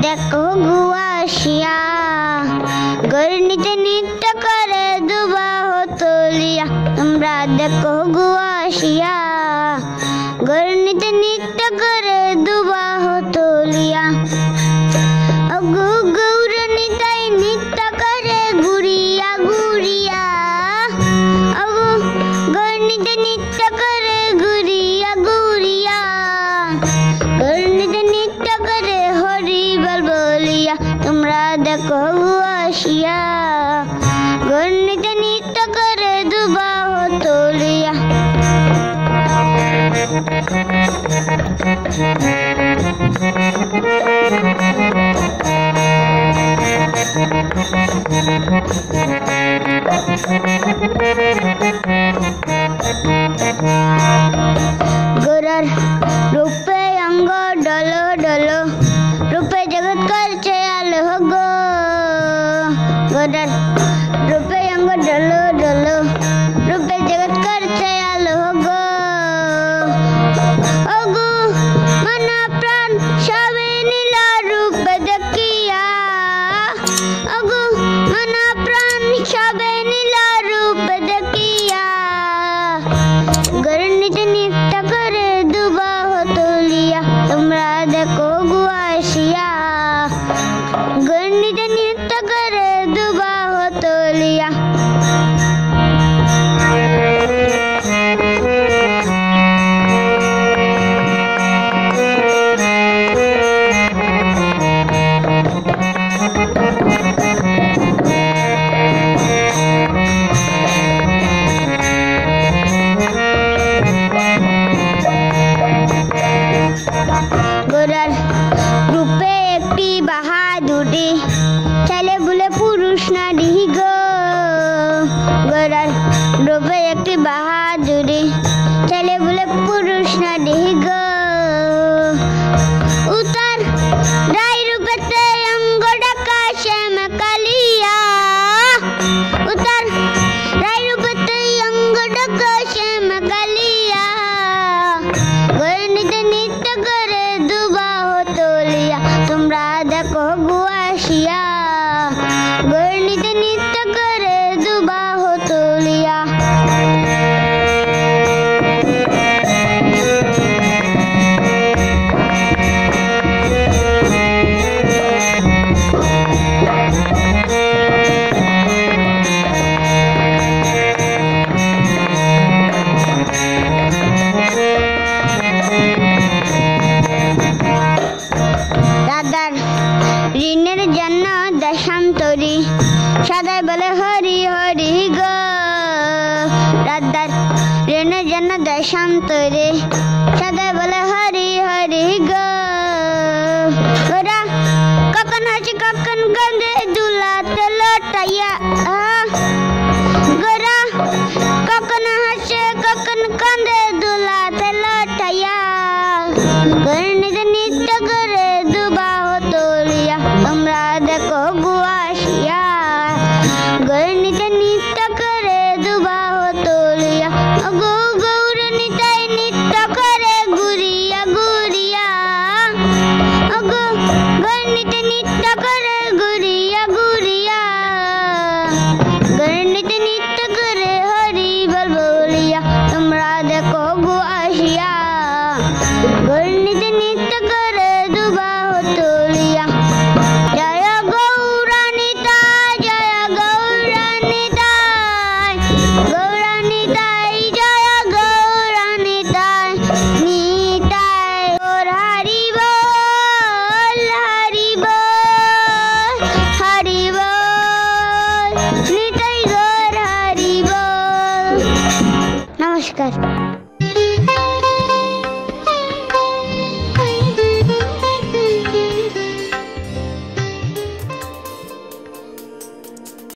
দেখো গুয়াশিয়া গর্ণিতে নৃত্য করে দুবাহ তুলিয়া। তোমরা দেখো গুয়াশিয়া গর্ণিতে নৃত্য করে দুবাহ তুলিয়া। গৌরনিতাই নৃত্য করে ঘুরিয়া ঘুরিয়া। গর্ণিতে নৃত্য করে ঘুরিয়া ঘুরিয়া। গর্ণিতে নৃত্য করে হরি বল বলিয়া। তোমরা দেখো গুয়াশিয়া গর্ণিতে নৃত্য করে দুবাহ তুলিয়া। গোরার রূপে অঙ্গ ডলো ডলো রূপে জগৎ করছে আলো গো। গোরার রূপে অঙ্গ ডলো ডলো রূপে জগৎ করছে আলো গো। ওগো মন প্রাণ সবে নীল রূপ দেখিয়া। ওগো মন প্রাণ সবে নীল রূপ দেখিয়া। গর্ণিতে নৃত্য করে দুবাহ তুলিয়া। তোমরা দেখো গুয়াশিয়া গর্ণিতে নৃত্য করে দুবাহ তুলিয়া। গোরার রূপে একটি বাহাদুরি ছেলে বলে পুরুষ নারী গো। গোরার রূপে একটি বাহাদুরি ছেলে বলে পুরুষ নারী গো। উতার রায় রূপেতে অঙ্গ ডাকা শ্যাম কালিয়া। উতার রায় রূপেতে অঙ্গ ডাকা শ্যাম কালিয়া। গর্ণিতে নৃত্য করে দুবাহ তুলিয়া। তোমরা দেখো গুয়াশিয়া গর্ণিতে নৃত্য করে দুবাহ তুলিয়া। রাধার ঋণের জন্য দেশান্তরী সদাই বলে হরি হরি গো। রাধার ঋণের জন্য দেশান্তরী সদাই বলে হরি হরি গো। ওরা কখন হাসি কখন কাঁদে দুলাতে লটাইয়া। গোরা কখন হাসে কখন কাঁদে দুলাতে লটাইয়া। গর্ণিতে নৃত্য করে দুবাহ তুলিয়া। তোমরা দেখো গুয়াশিয়া গর্ণিতে নৃত্য করে দুবাহ তুলিয়া। গৌরনিতাই নৃত্য করে ঘুরিয়া ঘুরিয়া। গর্ণিতে নৃত্য করে ঘুরিয়া ঘুরিয়া। গর্ণিতে নৃত্য করে হরি বল বলিয়া। তোমরা দেখো গুয়াশিয়া গর্ণিতে নৃত্য করে দুবাহ তুলিয়া। জয় গৌরানিতাই জয় গৌরানিতাই গৌরানিতাই জয় গৌরানিতাই নিতাই গৌর হরি বল হরি বল হরি বল নিতাই গৌর হরি বল। নমস্কার।